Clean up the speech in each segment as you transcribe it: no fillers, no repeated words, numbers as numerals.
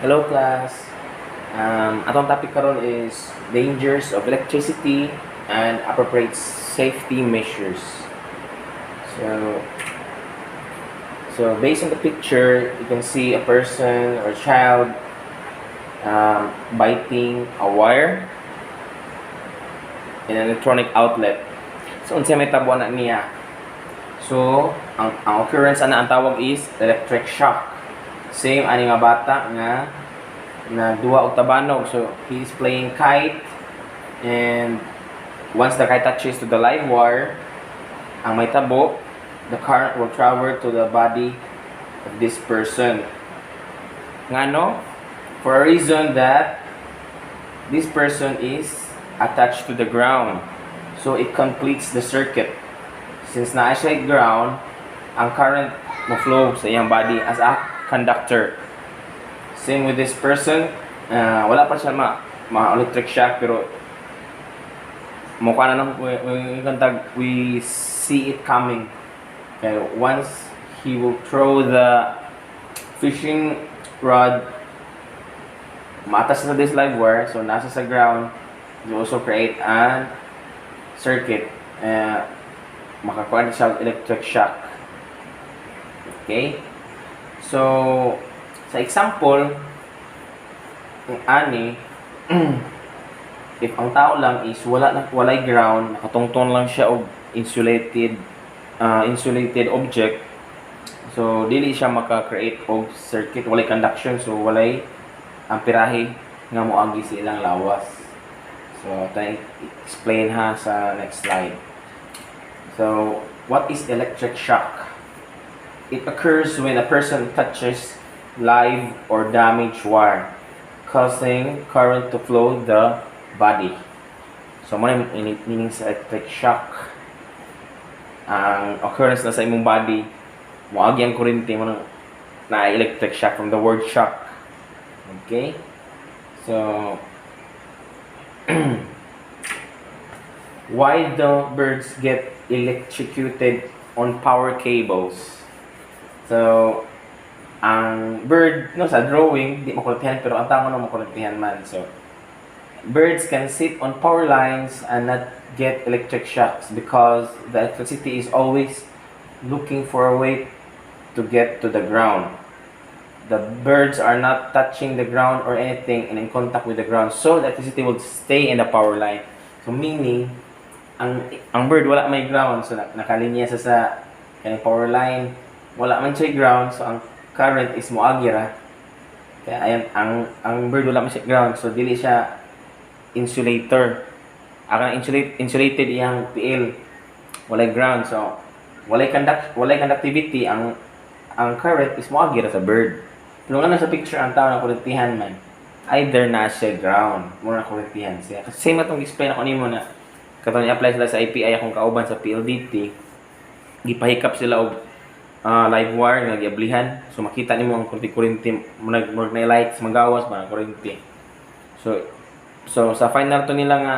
Hello class. Atong topic karon is dangers of electricity and appropriate safety measures. So, so based on the picture, you can see a person or a child biting a wire in an electronic outlet. So, unsa may tabo na niya? So, ang occurrence ana ang tawag is electric shock. Same ani nga bata nga na duwa og tabanog. So he is playing kite, and once the kite touches to the live wire, ang may tabo, the current will travel to the body of this person. Ngano? For a reason that this person is attached to the ground. So it completes the circuit. Since na siya ground, ang current mo flow sa iyang body as a conductor. Same with this person, wala pa siya ma-electric shock, pero mukha na nang we see it coming. Okay, once he will throw the fishing rod maatas na this live wire, so nasa sa ground, you also create a circuit, makakuha siya electric shock. Okay, so sa example, ang ani, if ang tao lang is walay ground, nakatungtong lang siya og insulated object, so dili siya maka-create og circuit, walay conduction, so walay amperahe nga moagi sa ilang lawas. So tayo explain ha sa next slide. So what is electric shock? It occurs when a person touches live or damaged wire, causing current to flow the body. So, may meaning sa electric shock. Ang occurrence na sa imong body, moagi ang kurente mo na electric shock from the word shock. Okay? So, why do birds get electrocuted on power cables? So, ang bird, no, sa drawing, di makulantihan, pero ang tama no makulantihan man. So, birds can sit on power lines and not get electric shocks because the electricity is always looking for a way to get to the ground. The birds are not touching the ground or anything and in contact with the ground, so the electricity will stay in the power line. So, meaning, ang bird wala may ground, so nakalinya sa kanyang power line, wala man siya ground, so ang current is moagi ra. Kaya ayan, ang bird wala man siya ground, so dili siya insulator. Ang insulated iyang PL, walay ground, so walay conductivity, ang current is moagi ra sa bird. Pero nga sa picture ang tao na kurentihan man, either na siya ground, mura na kurentihan siya. Kasi same atong explain ako nimo na katong i-apply sila sa IPI akong kauban sa PLDT, gipahikap sila og live wire nga giablihan, so makita nimo ang kurente murag na lights magawas ba kurente. So sa final to nila nga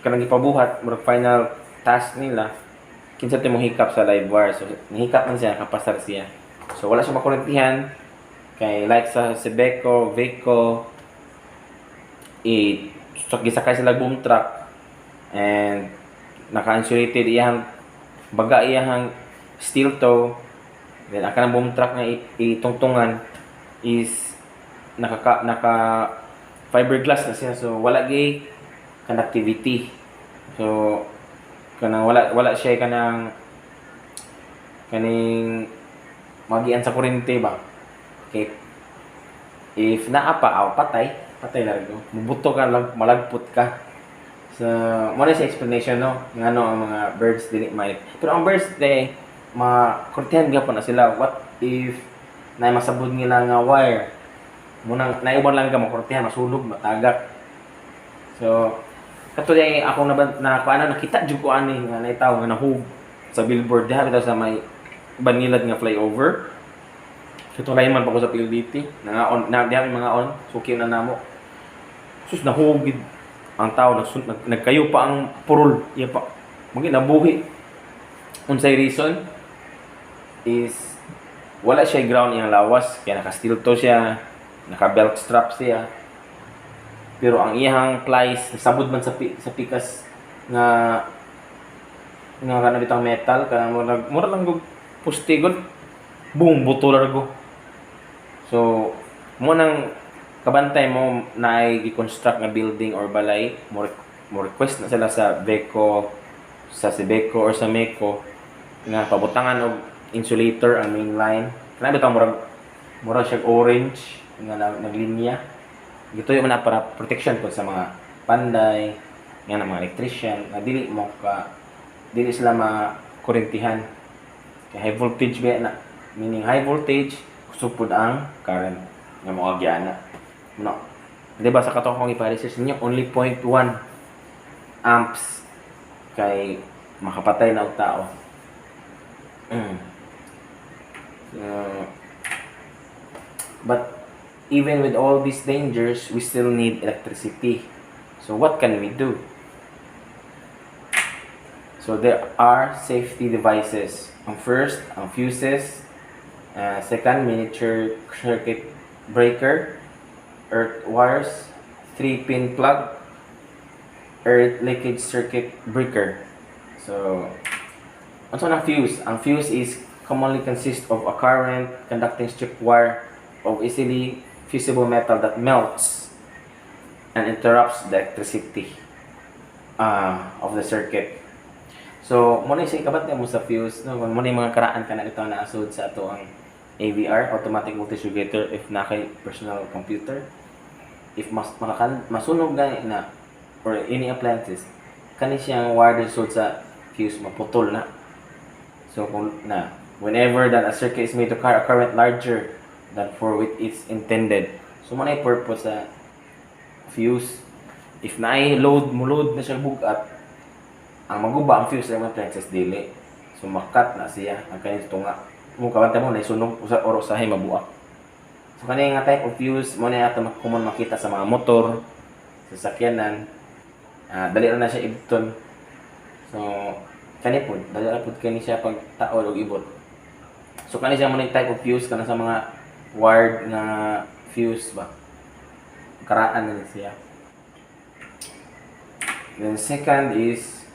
kanang gipabuhat murag final task nila, kinsa timo hikap sa live wire, so nihikap man siya, kapasar siya, so wala siya makurentihan kay like sa Sebeco, Veco, gisakay sila boom truck and naka-insulated iyang baga iyang steel toe, then ang kanang boom truck nga itungtungan is naka fiberglass na siya, so wala gay conductivity, so kanang wala siya kanang kaning magian sa kuryente ba. Okay, if naapa patay largo, mubuto ka lang, malagpot ka. So, muna sa explanation, no? Nga no, ang mga birds dili may. Pero ang birds, makurtihan gapon na sila. What if na masabod nila nga wire? Munang naiuban lang ka, makurtihan, masulog, matagak. So, katuloy ako nakita jud ko ani nga naitaw nga nahug sa billboard diha bitaw sa may Banilad nga flyover. Katuloy man pa ko sa PLDT. Diha may mga on, suki na namo. Sus nahugid ang tao, nagkayo pa ang purol, iya pa magi nabuhi. Unsay reason is wala siya ground iyang lawas kaya naka-steel toe siya, naka-belt strap siya. Pero ang iyang plies sabod man sa pikas nga kana bitang metal kana mura lang gug puste gud. Boom, buto largo. So mo nang kabantay mo na i-construct nga building or balay, mo request na sila sa Beco, sa Sebeco or sa Meco nga pabutangan og insulator ang main line. Kana bitaw murag siya orange nga naglinya. Gituyo man na para protection po sa mga panday, nga mga electrician, na dili sila makurentihan. Kaya high voltage ba na, meaning high voltage supod ang current nga mga gyana. No. Diba sa katong kong ipa-research ninyo, only 0.1 amps kay makapatay na og tao. But even with all these dangers, we still need electricity. So what can we do? So there are safety devices. First, ang fuses. Second, miniature circuit breaker, earth wires, 3-pin plug, earth leakage circuit breaker. So, ano ang fuse? Ang fuse is commonly consists of a current conducting strip wire of easily fusible metal that melts and interrupts the electricity of the circuit. So, muna yung kabat mo sa fuse, no? Muna yung mga karaan ka na ito na asod sa ato ang AVR, Automatic Voltage Regulator, if na kay personal computer. If masunog na or any appliances, kani siyang wire asod sa fuse, maputol na. So, whenever that a circuit is made to carry a current larger than for which it's intended. So, muna yung purpose sa fuse. If load na siya bugat, ang maguba ang fuse ng mga appliances dili. So makat na siya ang kanang tunga. Mo kabantay mo na isunog usa or usahay mabuak. So kani nga type of fuse mo na ato common makita sa mga motor, sa sakyanan. Dali ra na siya ibton. So kani pud dali ra pud kani siya pag taol og ibot. So kani siya mo type of fuse kana sa mga wired na fuse ba. Karaan na siya. Then second is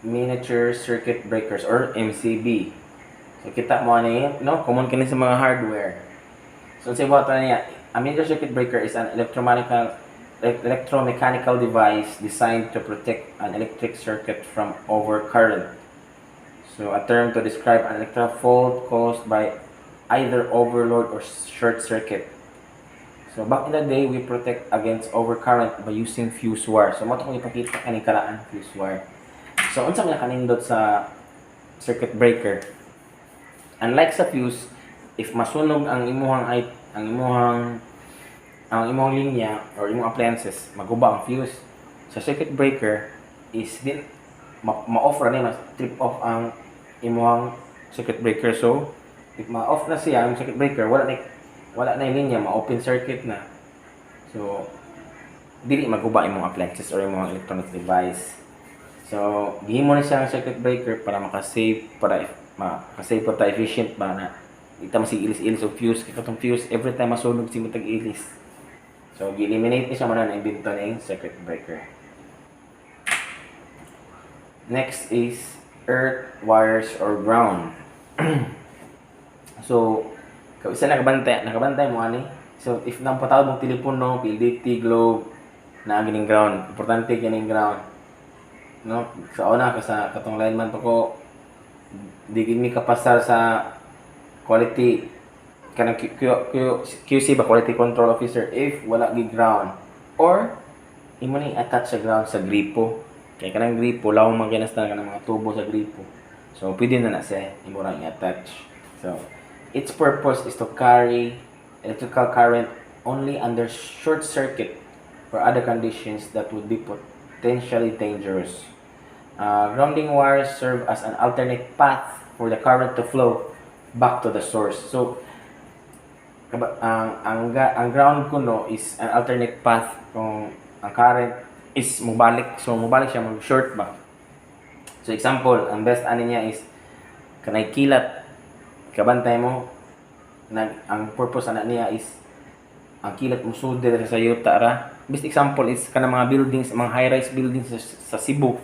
miniature circuit breakers or MCB. So kita mo ani, no, common kini sa mga hardware. So sa ibato niya, a miniature circuit breaker is an electromechanical device designed to protect an electric circuit from overcurrent. So a term to describe an electrical fault caused by either overload or short circuit. So back in the day, we protect against overcurrent by using fuse wire. So mo to kung ipakita kaning karaan fuse wire. So, unsa man kanindot sa circuit breaker? Unlike sa fuse, if masunog ang imong linya or imong appliances, maguba ang fuse. Sa circuit breaker is din ma-off ra ni trip off ang imong circuit breaker. So, if ma-off na siya ang circuit breaker, wala na yung linya, ma-open circuit na. So, dili maguba imong appliances or imong electronic device. So, gihimo na siya ang circuit breaker para makasave pa efficient ba na ita masigilis-ilis og fuse kay katong fuse every time masunog si matag ilis. So, gi-eliminate ni siya man na imbento ning circuit breaker. Next is earth wires or ground. So, kung isa nakabantay mo ani. So, if nang patawag mong telepono, PLDT, Globe, na gining ground, importante gining ground. No, sa una ka sa katong lineman to ko di gid mi kapasar sa quality kanang QC ba, quality control officer, if wala gi ground or imo ni attach sa ground sa gripo kay kanang gripo lawong magkinastan kanang mga tubo sa gripo, so pwede na siya imo ra i-attach. So its purpose is to carry electrical current only under short circuit or other conditions that would be potentially dangerous. Grounding wires serve as an alternate path for the current to flow back to the source. So, ang ground kuno is an alternate path kung ang current is mubalik. So, mubalik siya mag-short ba. So, example, ang best ani niya is kanay kilat, kabantay mo, ang purpose ana niya is ang kilat mo sudder sa yuta ra. Best example is kanang mga buildings, mga high-rise buildings sa Cebu.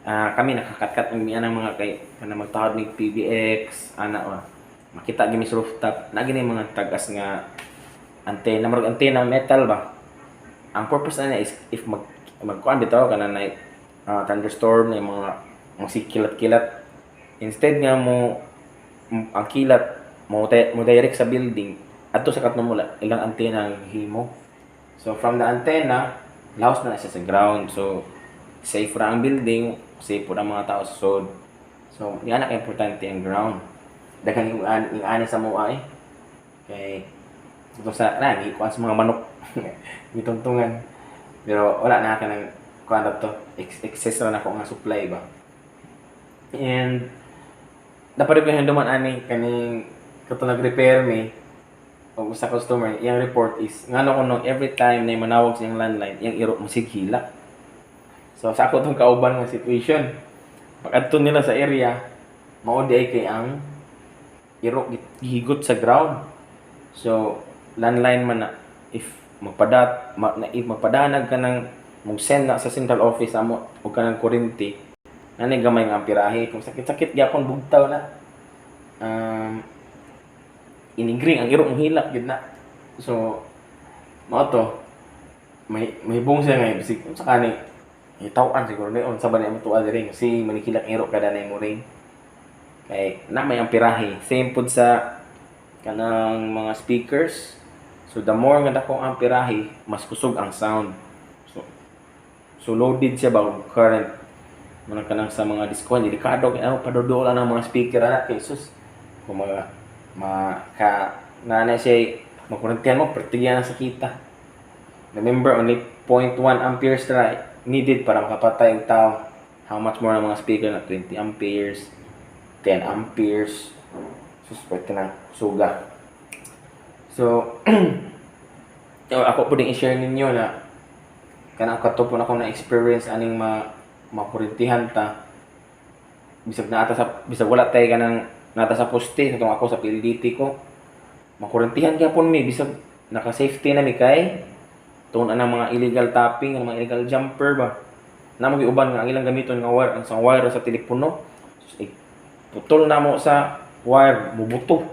Kami nakakatkat ng mga kay kanang magtahod ni PBX makita gimi sa rooftop na gini mga tagas nga antena, marag antena metal ba. Ang purpose na is if magkuan bitaw kana na thunderstorm na mga sikilat-kilat, instead nga mo ang kilat mo direct sa building adto sa katnumula ilang antena ang himo. So from the antenna laos na siya sa ground, so safe ra ang building, safe ra ang mga tao sa sud. So yan ang importante ang ground. Daghang yung ani sa mo ay kay ito sa kuan sa mga manok gitungtungan, pero wala na ka nang kuan to excess ra na ko nga supply ba. And dapat ko yung duman ani kaning kato nag-repair me o sa customer, yung report is ngano kuno every time na manawag sa yung landline, yung iro mo sighila. So sa ako tong kauban nga situation, pag adto nila sa area, mao di ay kay ang iro gihigot sa ground. So landline man na if magpadanag ka ng mag-send na sa central office amo o ka ng kuryente, nanay gamay nga ampirahe. Kung sakit-sakit gyapon bugtaw na inigring ang iro mong hilak gid na. So mao to may bung siya nga bisig sa kani itaw-an siguro ni on sa banay mo tuwa diri si manikilak iro kada nay mo ring kay na may ampirahe. Same pud sa kanang mga speakers. So the more nga dako ang ampirahe, mas kusog ang sound. So loaded siya ba current man kanang sa mga disco delikado kay padodola ng mga speaker ana kay sus kung nanay siya makurentihan mo pertigyan na sa kita. Remember only 0.1 amperes needed para makapatay ang tao. How much more ang mga speaker na 20 amperes 10 amperes suspect na suga. So ako po din i-share ninyo na kanang kato po na akong na-experience aning makurentihan ta bisag wala tay kanang nata sa poste katong ako sa PLDT ko makurentihan gyapon mi bisag naka-safety na mi kay tungod anang mga illegal tapping, ang mga illegal jumper ba na magiuban nga ang ilang gamiton nga wire ang wire sa telepono putol na mo sa wire mubuto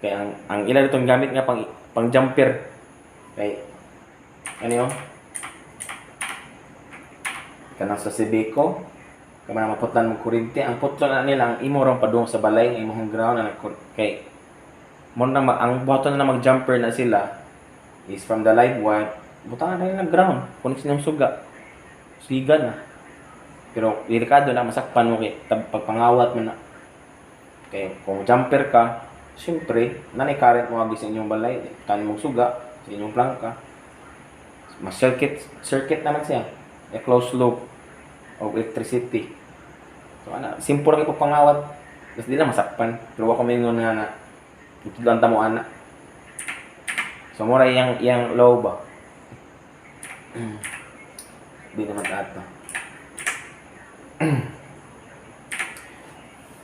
kay ang ilang itong gamit nga pang jumper kay ano yun kanang sa Sebeco kaya maputlan mo kuryente, ang putlan na nila ang imo rong padung sa balay ng imong ground na kay mo na ang buhaton na mag-jumper na sila is from the live wire butangan na nila ground kung silang suga na pero delikado na masakpan mo kay pagpangawat mo na kay kung jumper ka siyempre nanay current mo agi sa inyong balay tan mo suga sa inyong plangka mas circuit naman siya closed loop of electricity. So simple ra gyud pangawat. Basta di na masakpan. Pero wa ko mingon nga na tutudlan ta mo ana. So mura yang low ba. Di naman ato.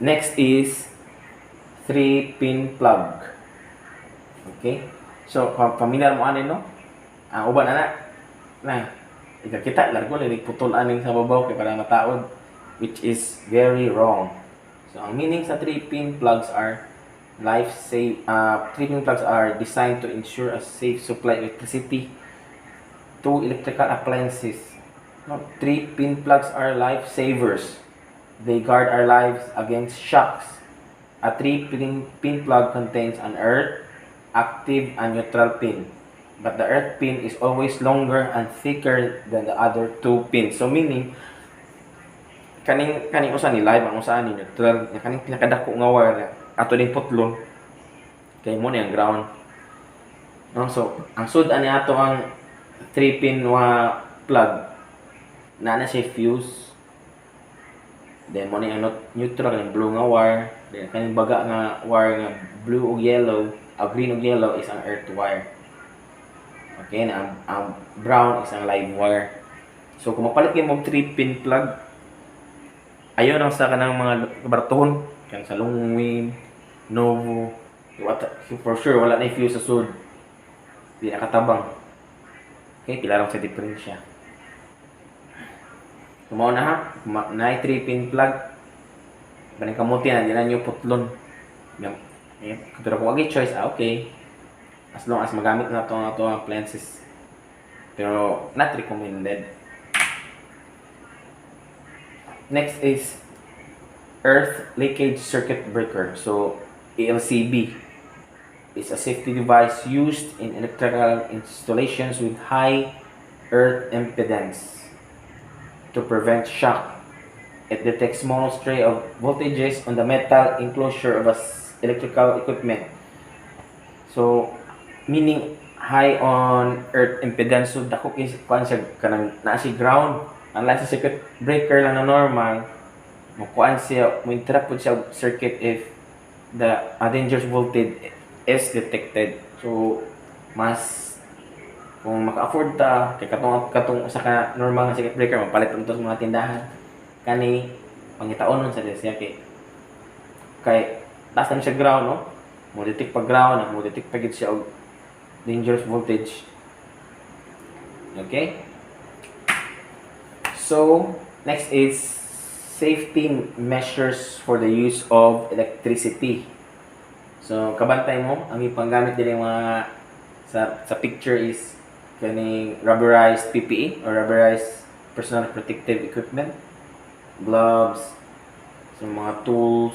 Next is 3-pin plug. Okay? So familiar mo ani no? Ang uban ana na kita largo na putol aning sa babaw kay para mataod, which is very wrong. So ang meaning sa 3-pin plugs are 3-pin plugs are designed to ensure a safe supply of electricity to electrical appliances. 3-pin plugs are lifesavers. They guard our lives against shocks. A 3-pin plug contains an earth, active, and neutral pin. But the earth pin is always longer and thicker than the other 2 pins. So meaning kaning usa ni live ang usa ni neutral, kaning pinakadako nga wire ato din putlon kay mo ni ang ground. No, so ang sud ani ato ang 3-pin plug na siya fuse. Then mo ni ang neutral kaning blue nga wire, then kaning baga nga wire nga blue ug yellow, green ug yellow is ang earth wire. Okay, ang brown is ang live wire. So kung mapalit kayo mong 3-pin plug, ayun ang sa kanang mga kabartohon, kan sa Longwin, Novo, For sure wala na fuse sa sud. Di nakatabang. Okay, pila lang sa diferensya. Tumaw na ha, na 3-pin plug. Baning kamuti na, di na nyo putlon. Pero kung wagi choice, okay. As long as magamit na ito ang appliances. Pero not recommended. Next is earth leakage circuit breaker. So, ELCB is a safety device used in electrical installations with high earth impedance to prevent shock. It detects small stray of voltages on the metal enclosure of electrical equipment. So, meaning high on earth impedance. So, dako is kanang naa si ground. Unlike sa circuit breaker lang na normal, makuan siya, mo-interrupt po siya circuit if the dangerous voltage is detected. So, mas kung maka-afford ta kay katong usa ka normal nga circuit breaker mapalit unto sa mga tindahan kani pangitaonon sa siya kay taas na siya ground no mo detect pag ground mo detect pag siya og dangerous voltage. Okay, so next is safety measures for the use of electricity. So kabantay mo ang ipanggamit dili mga sa picture is kaning rubberized PPE or rubberized personal protective equipment, gloves, so mga tools.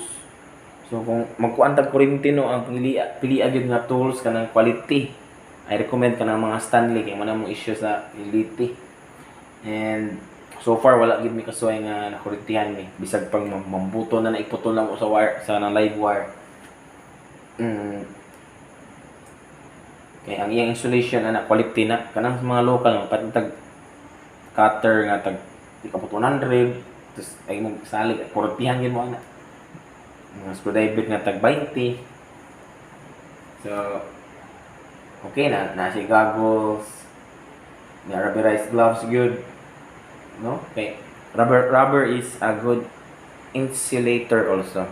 So kung magkuan tag kuryente no ang pili agad nga tools kanang quality, I recommend kanang mga Stanley kay man mo issue sa quality. And so far wala gid mi kasuway nga nakuryentihan mi bisag pang mambuto na naiputol lang ko sa wire sa nang live wire. Kaya ang iyang insulation ana quality na kanang mga local no patag cutter nga tag 100 tapos ay mong salig kurtihan gid mo ana mga screwdriver nga tag 20. So okay na si goggles na rubberized gloves good no okay rubber is a good insulator also.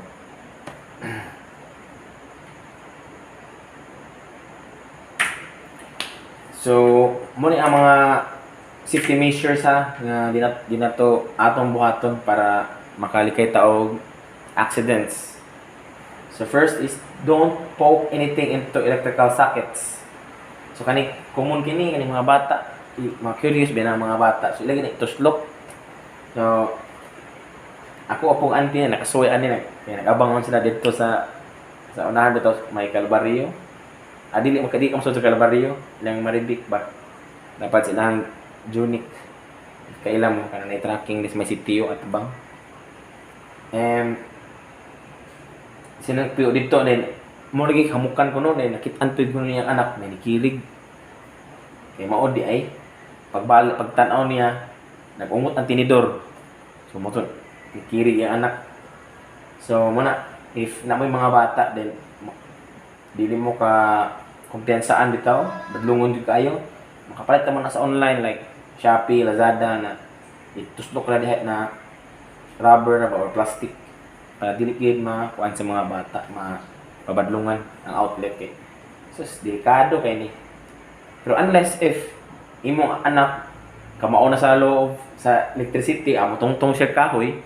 So, muna ang mga safety measures ha nga di na to atong buhaton para makalikay taog accidents. So first is don't poke anything into electrical sockets. So common kini mga bata, mga curious ba ng mga bata. So ilagay ni tuslok. So ako apong auntie na nakasuy ani na kaya nagabang sila dito sa unahan dito may Calvario. Dili makadi kamo sa Calvario lang Maribik ba dapat silang Junic kailan mo kana tracking this may sitio at bang sinagpiyo dito din mo lagi hamukan ko no din nakit-an pud ko niyang anak may nikilig kay mao di ay pagtan-aw niya nag-ungot ang tinidor so mo to nikilig ang anak so muna if na may mga bata din dili mo ka kumpiyansaan bitaw badlungon jud kayo makapalit ka man sa online like Shopee, Lazada na ituslok na diha na rubber na ba or plastic para dili gid makuan sa mga bata mapabadlungan ang outlet kay sus delikado kay ni pero unless if imong anak kamao na sa loob sa electricity amo tungtong siya kahoy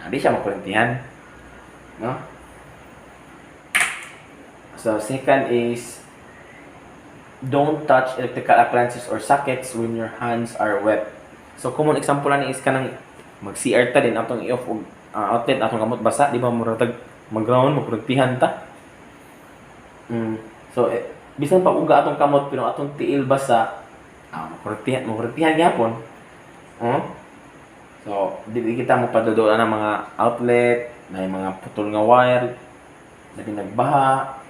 di siya makuryentihan no. So second is don't touch electrical appliances or sockets when your hands are wet. So common example ani is kanang mag-CR ta din atong i-off og outlet atong kamot basa di ba murag mag-ground makurtihan ta. So bisan pa uga atong kamot pero atong tiil basa makurtihan gyapon. So dili kita mo paduduan ang mga outlet na mga putol nga wire na nagbaha.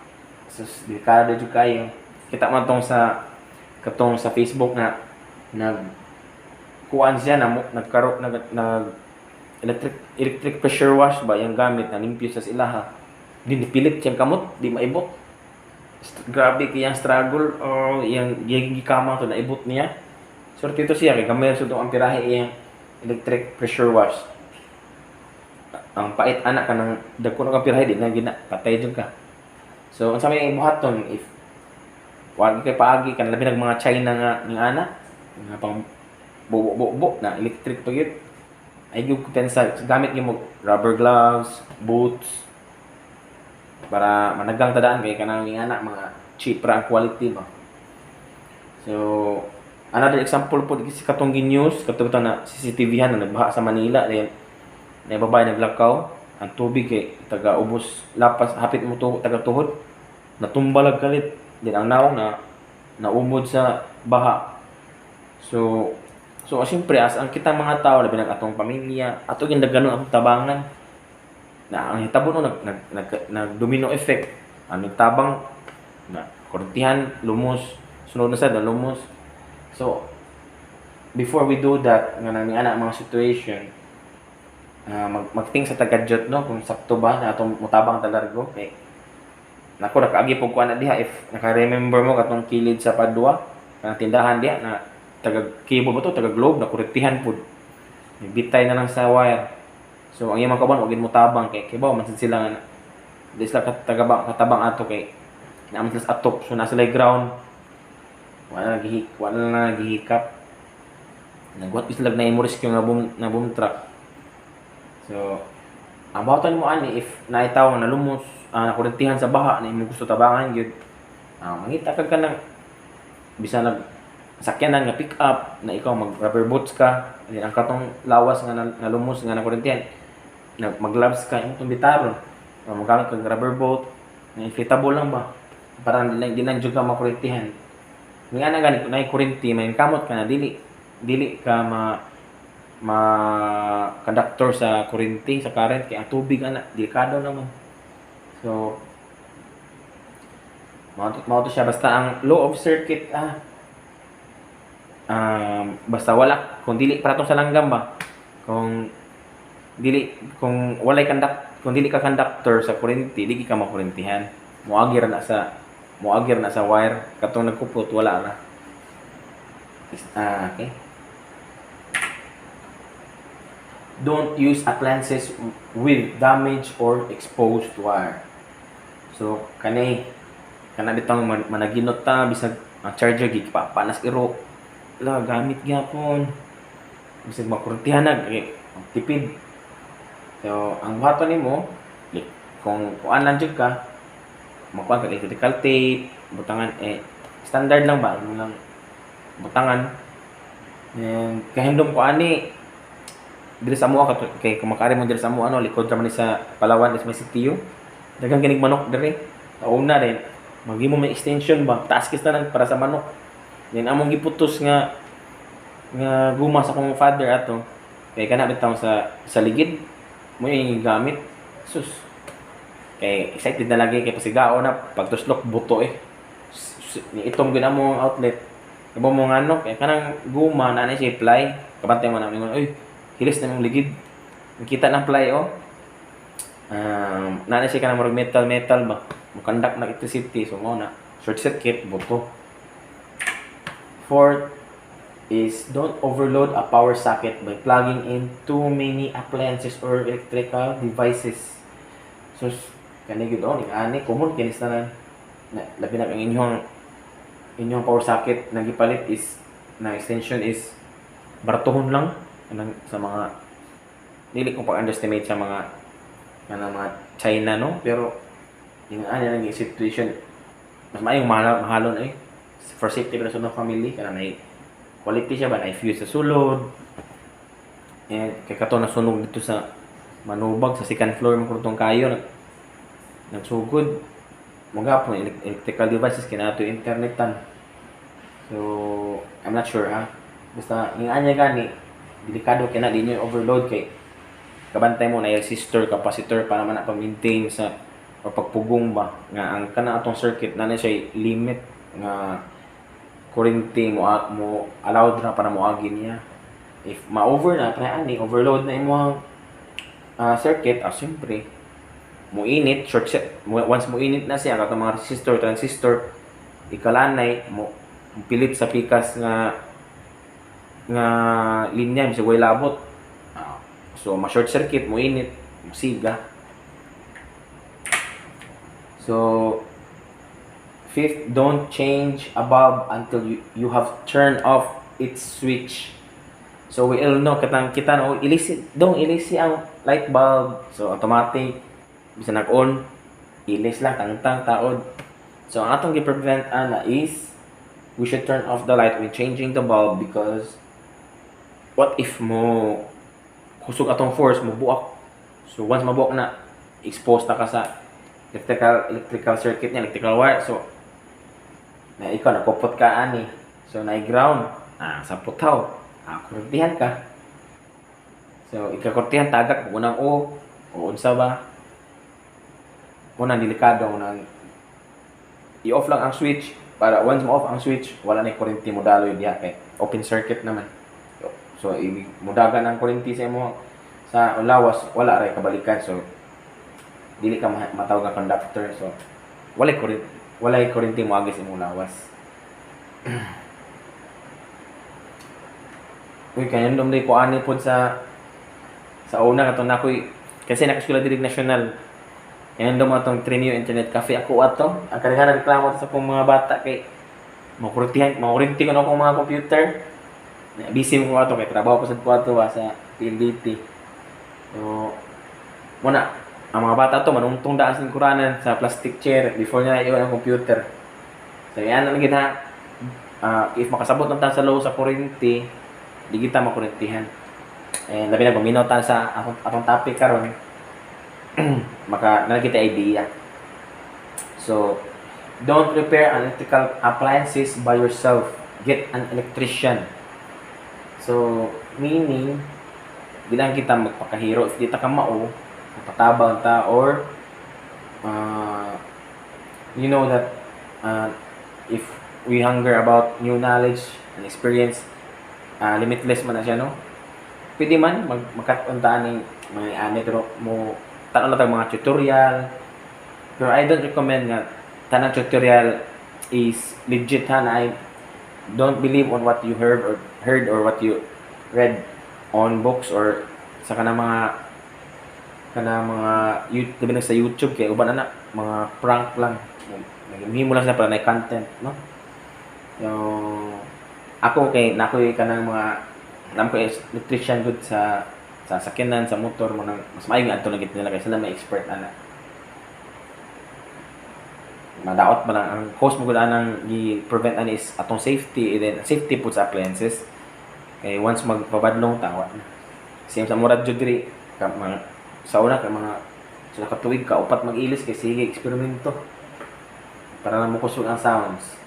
Sus delikado jud kayo. Kita man tong sa Facebook na kuan siya na electric pressure wash ba yung gamit na limpyo sa ilaha. Di nipilit siyang kamot, di maibot. Grabe kayang struggle o yung gigikama to na ibot niya. Sorte ito siya kay gamay sa ang pirahe iyang electric pressure wash. Ang pait anak ka ng dagko nga pirahe di na gina patay jud ka. So unsa may buhaton if wag kay paagi kan labi nag mga China nga ana nga pang bubo na electric to gyud. Ay gyud pensa gamit gyud mo rubber gloves, boots para managang tadaan kay kanang ana mga cheap ra ang quality ba. So another example po si katong news katong na CCTV-han na nagbaha sa Manila then na babae naglakaw ang tubig kay taga ubos lapas hapit mo to taga tuhod natumbalag kalit din ang naong na naumod sa baha. So siyempre as ang kitang mga tao labi ng atong pamilya ato gindaganon atong tabangan na ang hitabo no nag domino effect ang nagtabang na kurtihan lumos sunod na sad na lumos. So before we do that nga nami ana mga situation magting sa tagadjot no kung sakto ba na atong mutabang talargo kay nako nakaagi pug kuan diha if naka-remember mo katong kilid sa Padua kanang tindahan diha na taga cable ba to taga globe na kurektihan pud bitay na lang sa wire. So ang iyang kauban wag mo tabang kay ba man sila nga di sila katabang ato kay naman sila sa atop so nasa lay ground wala na gihikap nagwat islag na imo rescue nga boom truck. So ang bawatan mo ani if naitaw na lumos nakurentihan sa baha na imo gusto tabangan gyud mangita kag kanang bisa nag sakyanan nga pick up na ikaw mag rubber boots ka ang katong lawas nga nalumos nga nakurentihan mag gloves ka imong bitaron magamit kag rubber boat na inflatable lang ba para di lang jud ka makurentihan nga na ganito na kurenti may kamot ka na dili ka conductor sa kurente sa current kay ang tubig ana delikado naman. So mao to siya basta ang law of circuit basta wala kung dili para tong sa langgam ba kung walay kung dili ka conductor sa kurente dili ka makurentihan moagir na sa wire katong nagkupot wala na. Okay. Don't use appliances with damaged or exposed wire. So kana bitang managinot ta bisag ang charger panas iro la gamit gyapon bisag makurtihan na tipid. So ang buhaton nimo kung anan jud ka makuha ka electrical tape butangan standard lang ba lang butangan and kahindom ko ani diri sa amo kay kumakari mo diri sa amo likod ra man sa Palawan is may sitio daghang kinig manok diri una rin magimo may extension ba taas kis na para sa manok then among giputos nga guma sa kong father ato kay kana bitaw sa ligid mo yung gamit sus kay excited na lagi kay pasigao na pagtuslok buto itong gina mo outlet ibo mo ngano kay kanang guma na siya fly kabantay mo namin oy hilis na mong ligid nakita ng fly na siya kanang murag metal ba mukandak na electricity so mo na short circuit buto. Fourth is don't overload a power socket by plugging in too many appliances or electrical devices. So kani gud ani common kinis na labi na ang inyong power socket na gipalit is na extension is baratohon lang sa mga dili ko pag-underestimate sa mga China no pero yung ano nang situation mas maayong mahalon for safety para sa family kana may quality siya ba na fuse sa sulod kay kato na sunog dito sa manubag sa second floor mo kurtong kayo nagsugod mga po electrical devices kinato internetan so I'm not sure basta yung anya gani delikado kaya na di nyo overload kay kabantay mo na yung resistor, capacitor para man na pag-maintain sa o pagpugong ba nga ang kana atong circuit na siya limit nga kurente mo allowed na para moagi niya if ma-over na pre ani overload na imong circuit siyempre mo init short set once mo init na siya katong mga resistor transistor ikalanay mo pilit sa pikas nga linya bisag way labot so ma short circuit mo init mo siga so Fifth, don't change a bulb until you have turned off its switch. So we all know katang kita no ilisi ang light bulb. So automatic bisa nag-on ilis lang tangtang taod. So ang atong gi-prevent ana is we should turn off the light when changing the bulb because what if mo kusog atong force mo buak. So once mabuak na exposed na ka sa electrical circuit niya, electrical wire. So na ikaw nakupot ka ani. So na ground sa putaw. Kurtihan ka. So ikakurtihan tagak unang o unsa ba? Unang delikado unang i-off lang ang switch para once mo off ang switch wala na kuryente mo daloy diha kay open circuit naman. So mudagan ang kuryente sa imo sa lawas wala ray kabalikan. So dili ka matawag nga conductor. So walay kuryente mo agi sa imong lawas. Uy, kanyan dumday ko ani pod sa una katong nakoy kasi nakaskula diri national. Kanyan dum atong Trinio Internet Cafe ako ato. Ang kadaghan reklamo sa akong mga bata kay makuryente ko na akong mga computer. Busy mo ko ato kay trabaho pa sad ko ato sa PLDT. So muna ang mga bata to manungtong daan sa kuranan sa plastic chair before niya iwan ang computer. So yan ang gina if makasabot lang ta sa low sa kuryente di kita makuryentihan. Labi na paminaw ta sa atong topic karon maka na kita idea. So don't repair electrical appliances by yourself. Get an electrician. So meaning di lang kita magpakahiro if di ta ka mao patabang ta or you know that if we hunger about new knowledge and experience limitless man na siya no pwede man magkatuntaan ng mga pero mo tanong na tayo mga tutorial pero I don't recommend nga tanang tutorial is legit ha na I don't believe on what you heard or what you read on books or sa kanang mga YouTube sa YouTube kay uban na mga prank lang nagihimo lang sila para na content no. So ako kay nakoy kanang mga alam ko electrician good sa sakyanan sa motor mo nang mas maayo nga adto lang gid nila kay sila may expert ana. Madaot ba lang ang cause mo gud anang gi-prevent ani is atong safety and then safety pud sa appliances. Kay once magpabadlong tawa na. Same sa murad jud diri ka mga sa una ka mga sila ka tuig ka upat mag-ilis kay sige eksperimento para na mo kusog ang sounds.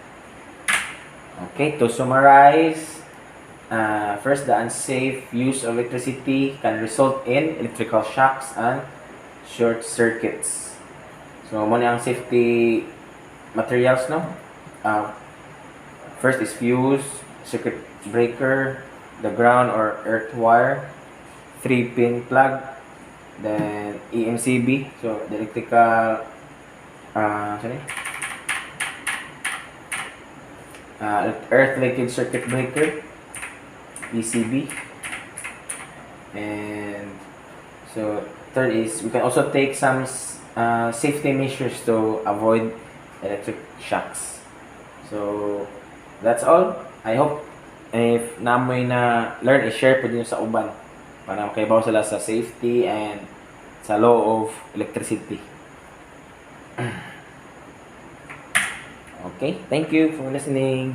Okay, to summarize, first, the unsafe use of electricity can result in electrical shocks and short circuits. So, muna ang safety materials, no? First is fuse, circuit breaker, the ground or earth wire, 3-pin plug, then EMCB, so the electrical, earth linkage circuit breaker, ECB, and so third is we can also take some safety measures to avoid electric shocks. So that's all. I hope if namoy na learn i-share po din sa uban para makaibaw sila sa safety and sa law of electricity. Okay, thank you for listening.